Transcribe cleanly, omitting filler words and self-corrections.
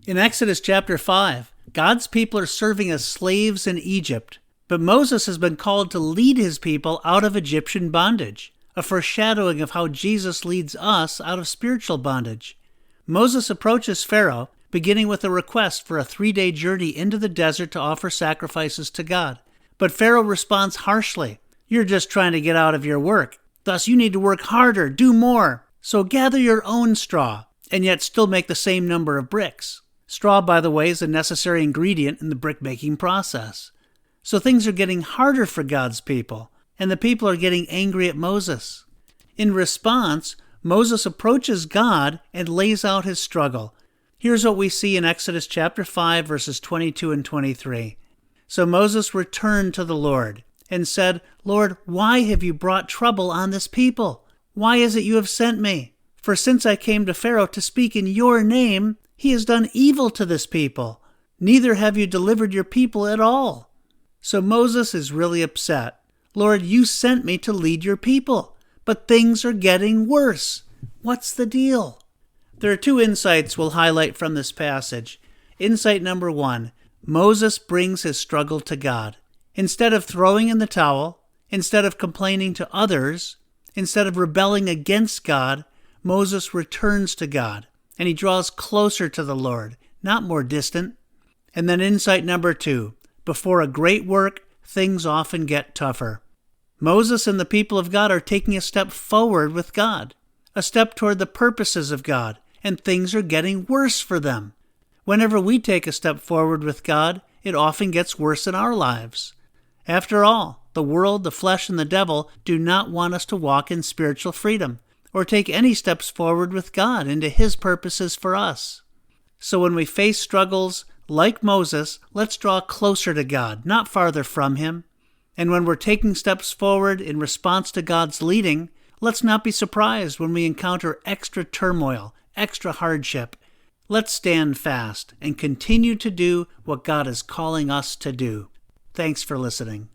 In Exodus chapter 5, God's people are serving as slaves in Egypt, but Moses has been called to lead his people out of Egyptian bondage, a foreshadowing of how Jesus leads us out of spiritual bondage. Moses approaches Pharaoh, beginning with a request for a 3-day journey into the desert to offer sacrifices to God. But Pharaoh responds harshly, "You're just trying to get out of your work. Thus you need to work harder, do more. So gather your own straw, and yet still make the same number of bricks." Straw, by the way, is a necessary ingredient in the brick-making process. So things are getting harder for God's people, and the people are getting angry at Moses. In response, Moses approaches God and lays out his struggle. Here's what we see in Exodus chapter 5, verses 22 and 23. So Moses returned to the Lord and said, "Lord, why have you brought trouble on this people? Why is it you have sent me? For since I came to Pharaoh to speak in your name, he has done evil to this people. Neither have you delivered your people at all." So Moses is really upset. "Lord, you sent me to lead your people, but things are getting worse. What's the deal?" There are 2 insights we'll highlight from this passage. Insight number 1, Moses brings his struggle to God. Instead of throwing in the towel, instead of complaining to others, instead of rebelling against God, Moses returns to God, and he draws closer to the Lord, not more distant. And then insight number 2, before a great work, things often get tougher. Moses and the people of God are taking a step forward with God, a step toward the purposes of God, and things are getting worse for them. Whenever we take a step forward with God, it often gets worse in our lives. After all, the world, the flesh, and the devil do not want us to walk in spiritual freedom or take any steps forward with God into His purposes for us. So when we face struggles like Moses, let's draw closer to God, not farther from Him. And when we're taking steps forward in response to God's leading, let's not be surprised when we encounter extra turmoil, extra hardship. Let's stand fast and continue to do what God is calling us to do. Thanks for listening.